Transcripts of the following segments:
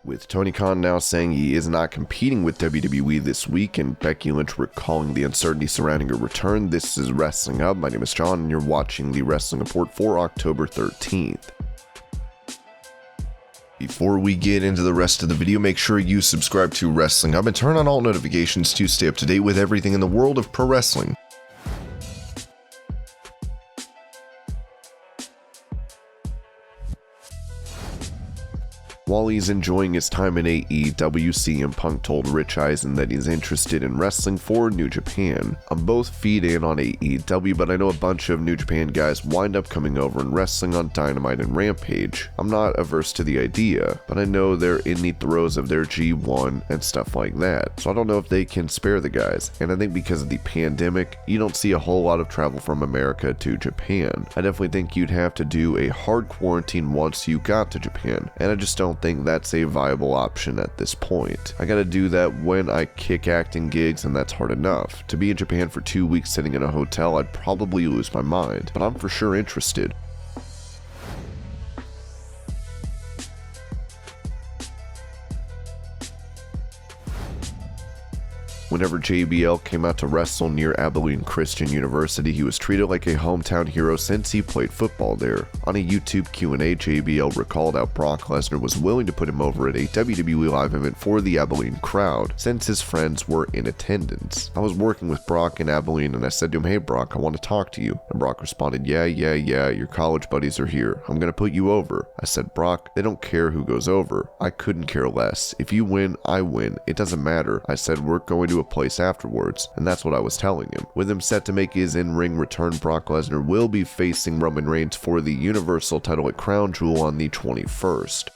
With Tony Khan now saying he is not competing with WWE this week and Becky Lynch recalling the uncertainty surrounding her return, this is Wrestling Up. My name is John and you're watching the Wrestling Report for October 13th. Before we get into the rest of the video, make sure you subscribe to Wrestling Up and turn on all notifications to stay up to date with everything in the world of pro wrestling. While he's enjoying his time in AEW, CM Punk told Rich Eisen that he's interested in wrestling for New Japan. I'm both feed in on AEW, but I know a bunch of New Japan guys wind up coming over and wrestling on Dynamite and Rampage. I'm not averse to the idea, but I know they're in the throes of their G1 and stuff like that, so I don't know if they can spare the guys, and I think because of the pandemic, you don't see a whole lot of travel from America to Japan. I definitely think you'd have to do a hard quarantine once you got to Japan, and I just don't think that's a viable option at this point. I gotta do that when I kick acting gigs, and that's hard enough. To be in Japan for 2 weeks sitting in a hotel, I'd probably lose my mind, but I'm for sure interested. Whenever JBL came out to wrestle near Abilene Christian University, he was treated like a hometown hero since he played football there. On a YouTube Q&A, JBL recalled how Brock Lesnar was willing to put him over at a WWE live event for the Abilene crowd, since his friends were in attendance. I was working with Brock in Abilene and I said to him, "Hey Brock, I want to talk to you." And Brock responded, yeah, your college buddies are here. I'm gonna put you over. I said, "Brock, they don't care who goes over." I couldn't care less. If you win, I win. It doesn't matter. I said, "We're going to a place afterwards," and that's what I was telling him. With him set to make his in-ring return, Brock Lesnar will be facing Roman Reigns for the Universal title at Crown Jewel on the 21st.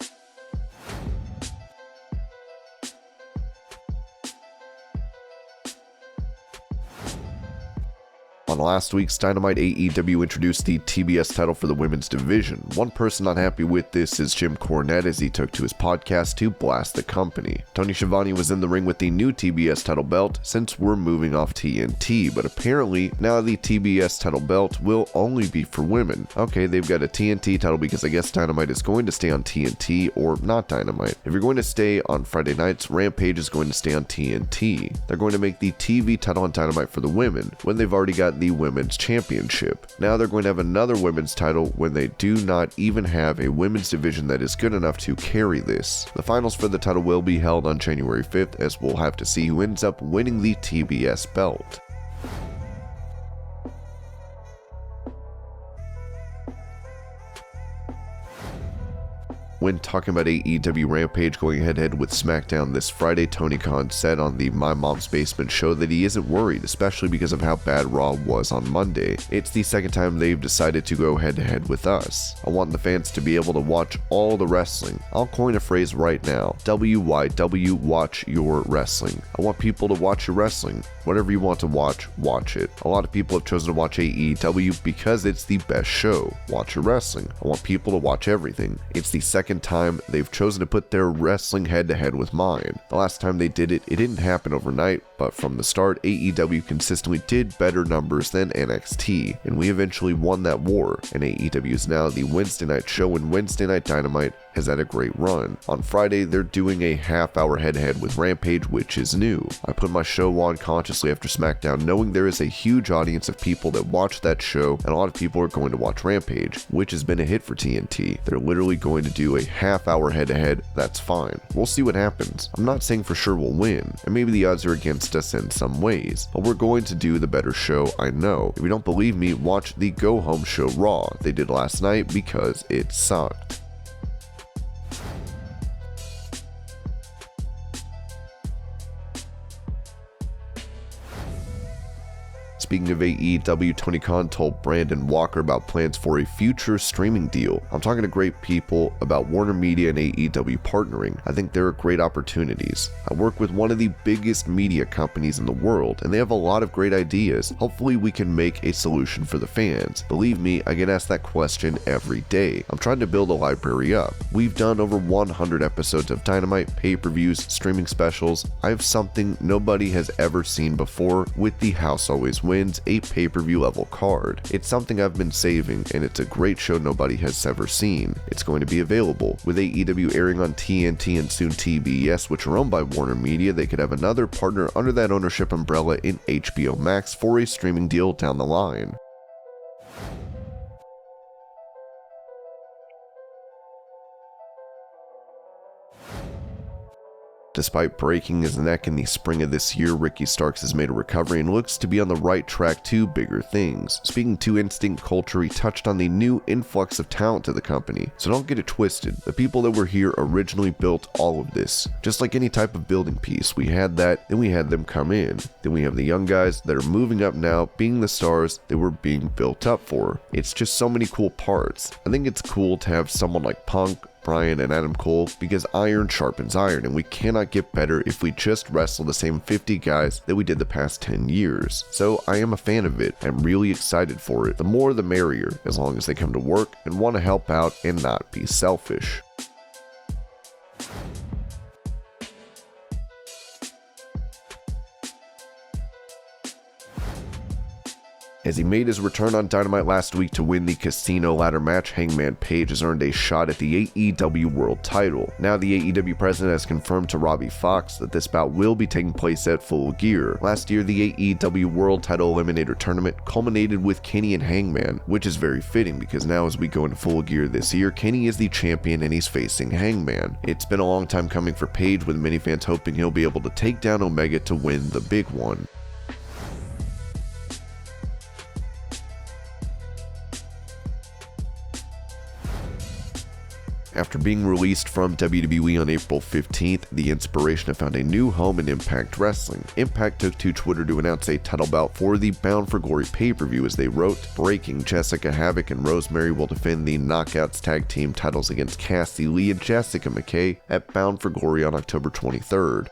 On last week's Dynamite, AEW introduced the TBS title for the women's division. One person not happy with this is Jim Cornette, as he took to his podcast to blast the company. Tony Schiavone was in the ring with the new TBS title belt since we're moving off TNT, but apparently now the TBS title belt will only be for women. Okay, they've got a TNT title because I guess Dynamite is going to stay on TNT or not Dynamite. If you're going to stay on Friday nights, Rampage is going to stay on TNT. They're going to make the TV title on Dynamite for the women when they've already got the women's championship. Now they're going to have another women's title when they do not even have a women's division that is good enough to carry this. The finals for the title will be held on January 5th, as we'll have to see who ends up winning the TBS belt. When talking about AEW Rampage going head-to-head with SmackDown this Friday, Tony Khan said on the My Mom's Basement show that he isn't worried, especially because of how bad Raw was on Monday. It's the second time they've decided to go head-to-head with us. I want the fans to be able to watch all the wrestling. I'll coin a phrase right now. WYW, watch your wrestling. I want people to watch your wrestling. Whatever you want to watch, watch it. A lot of people have chosen to watch AEW because it's the best show. Watch your wrestling. I want people to watch everything. It's the second time they've chosen to put their wrestling head-to-head with mine. The last time they did it, it didn't happen overnight, but from the start, AEW consistently did better numbers than NXT, and we eventually won that war, and AEW is now the Wednesday night show, and Wednesday Night Dynamite has had a great run. On Friday, they're doing a half-hour head-to-head with Rampage, which is new. I put my show on consciously after SmackDown, knowing there is a huge audience of people that watch that show, and a lot of people are going to watch Rampage, which has been a hit for TNT. They're literally going to do a half-hour head-to-head. That's fine. We'll see what happens. I'm not saying for sure we'll win, and maybe the odds are against us in some ways, but we're going to do the better show, I know. If you don't believe me, watch the Go Home Show Raw they did last night because it sucked. Speaking of AEW, Tony Khan told Brandon Walker about plans for a future streaming deal. I'm talking to great people about Warner Media and AEW partnering. I think there are great opportunities. I work with one of the biggest media companies in the world, and they have a lot of great ideas. Hopefully we can make a solution for the fans. Believe me, I get asked that question every day. I'm trying to build a library up. We've done over 100 episodes of Dynamite, pay-per-views, streaming specials. I have something nobody has ever seen before with The House Always Wins wins a pay-per-view level card. It's something I've been saving, and it's a great show nobody has ever seen. It's going to be available. With AEW airing on TNT and soon TBS, which are owned by Warner Media, they could have another partner under that ownership umbrella in HBO Max for a streaming deal down the line. Despite breaking his neck in the spring of this year, Ricky Starks has made a recovery and looks to be on the right track to bigger things. Speaking to Instinct Culture, he touched on the new influx of talent to the company. So don't get it twisted. The people that were here originally built all of this. Just like any type of building piece, we had that, then we had them come in. Then we have the young guys that are moving up now, being the stars they were being built up for. It's just so many cool parts. I think it's cool to have someone like Punk, Bryan, and Adam Cole, because iron sharpens iron, and we cannot get better if we just wrestle the same 50 guys that we did the past 10 years. So I am a fan of it. I'm really excited for it. The more the merrier, as long as they come to work and want to help out and not be selfish. As he made his return on Dynamite last week to win the Casino Ladder match, Hangman Page has earned a shot at the AEW World title. Now the AEW president has confirmed to Robbie Fox that this bout will be taking place at Full Gear. Last year, the AEW World Title Eliminator Tournament culminated with Kenny and Hangman, which is very fitting because now as we go into Full Gear this year, Kenny is the champion and he's facing Hangman. It's been a long time coming for Page, with many fans hoping he'll be able to take down Omega to win the big one. After being released from WWE on April 15th, the Iinspiration have found a new home in Impact Wrestling. Impact took to Twitter to announce a title bout for the Bound for Glory pay-per-view as they wrote, "Breaking, Jessica Havoc and Rosemary will defend the Knockouts tag team titles against Cassie Lee and Jessica McKay at Bound for Glory on October 23rd.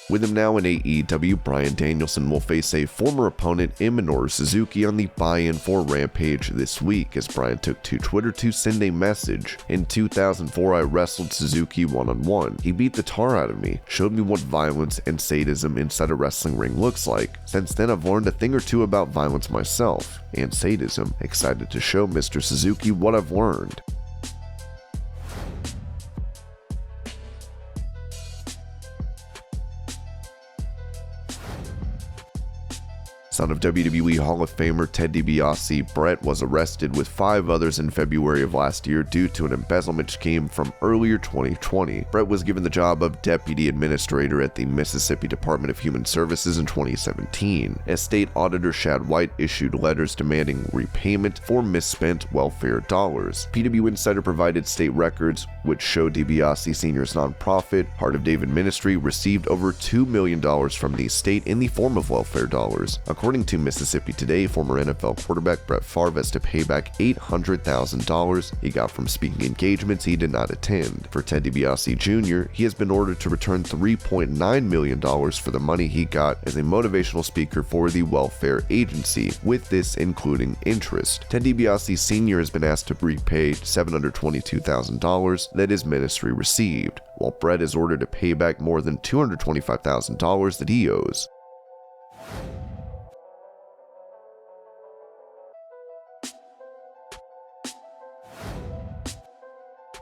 With him now in AEW, Bryan Danielson will face a former opponent in Minoru Suzuki on the buy-in for Rampage this week, as Bryan took to Twitter to send a message. "In 2004, I wrestled Suzuki one-on-one. He beat the tar out of me, showed me what violence and sadism inside a wrestling ring looks like. Since then, I've learned a thing or two about violence myself, and sadism. Excited to show Mr. Suzuki what I've learned." Son of WWE Hall of Famer Ted DiBiase, Brett was arrested with 5 others in February of last year due to an embezzlement scheme from earlier 2020. Brett was given the job of Deputy Administrator at the Mississippi Department of Human Services in 2017, as State Auditor Shad White issued letters demanding repayment for misspent welfare dollars. PW Insider provided state records, which show DiBiase Sr.'s nonprofit, Heart of David Ministry, received over $2 million from the state in the form of welfare dollars. According to Mississippi Today, former NFL quarterback Brett Favre has to pay back $800,000 he got from speaking engagements he did not attend. For Ted DiBiase Jr., he has been ordered to return $3.9 million for the money he got as a motivational speaker for the welfare agency, with this including interest. Ted DiBiase Sr. has been asked to repay $722,000 that his ministry received, while Brett is ordered to pay back more than $225,000 that he owes.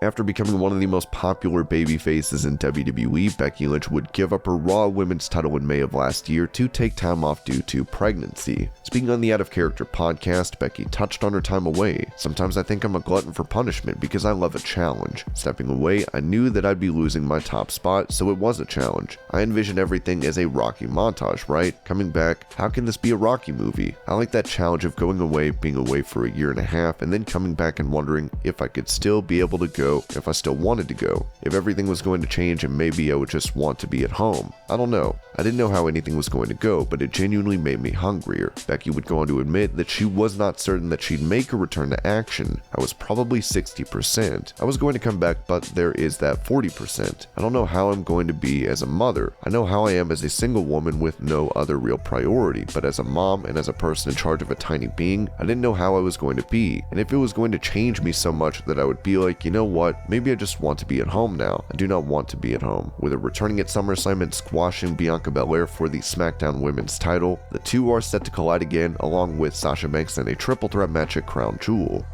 After becoming one of the most popular babyfaces in WWE, Becky Lynch would give up her Raw Women's title in May of last year to take time off due to pregnancy. Speaking on the Out of Character podcast, Becky touched on her time away. "Sometimes I think I'm a glutton for punishment because I love a challenge. Stepping away, I knew that I'd be losing my top spot, so it was a challenge. I envisioned everything as a Rocky montage, right? Coming back, how can this be a Rocky movie? I like that challenge of going away, being away for a year and a half, and then coming back and wondering if I could still be able to go, if I still wanted to go, if everything was going to change and maybe I would just want to be at home. I don't know. I didn't know how anything was going to go, but it genuinely made me hungrier." Becky would go on to admit that she was not certain that she'd make a return to action. "I was probably 60%. I was going to come back, but there is that 40%. I don't know how I'm going to be as a mother. I know how I am as a single woman with no other real priority, but as a mom and as a person in charge of a tiny being, I didn't know how I was going to be, and if it was going to change me so much that I would be like, you know what? what, maybe I just want to be at home now. I do not want to be at home. With her returning at SummerSlam and squashing Bianca Belair for the SmackDown Women's title, the two are set to collide again along with Sasha Banks in a triple threat match at Crown Jewel.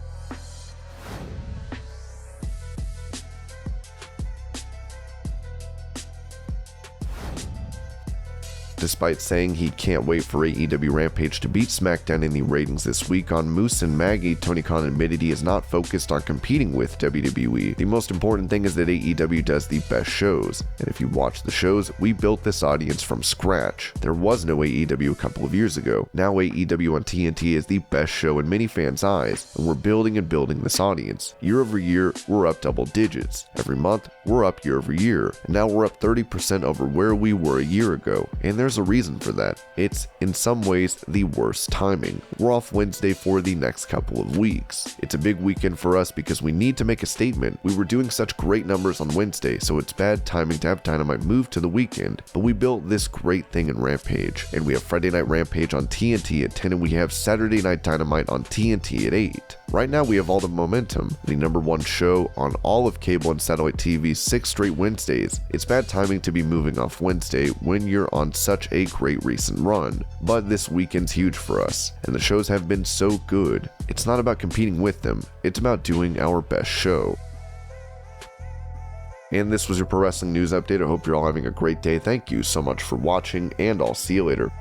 Despite saying he can't wait for AEW Rampage to beat SmackDown in the ratings this week, on Moose and Maggie, Tony Khan admitted he is not focused on competing with WWE. The most important thing is that AEW does the best shows, and if you watch the shows, we built this audience from scratch. There was no AEW a couple of years ago. Now AEW on TNT is the best show in many fans' eyes, and we're building and building this audience. Year over year, we're up double digits. Every month, we're up year over year, and now we're up 30% over where we were a year ago, and there's a reason for that. It's, in some ways, the worst timing. We're off Wednesday for the next couple of weeks. It's a big weekend for us because we need to make a statement. We were doing such great numbers on Wednesday, so it's bad timing to have Dynamite move to the weekend, but we built this great thing in Rampage, and we have Friday Night Rampage on TNT at 10, and we have Saturday Night Dynamite on TNT at 8. Right now we have all the momentum, the #1 show on all of cable and satellite TV 6 straight Wednesdays. It's bad timing to be moving off Wednesday when you're on such a great recent run, but this weekend's huge for us, and the shows have been so good. It's not about competing with them, it's about doing our best show. And this was your Pro Wrestling News Update. I hope you're all having a great day. Thank you so much for watching, and I'll see you later.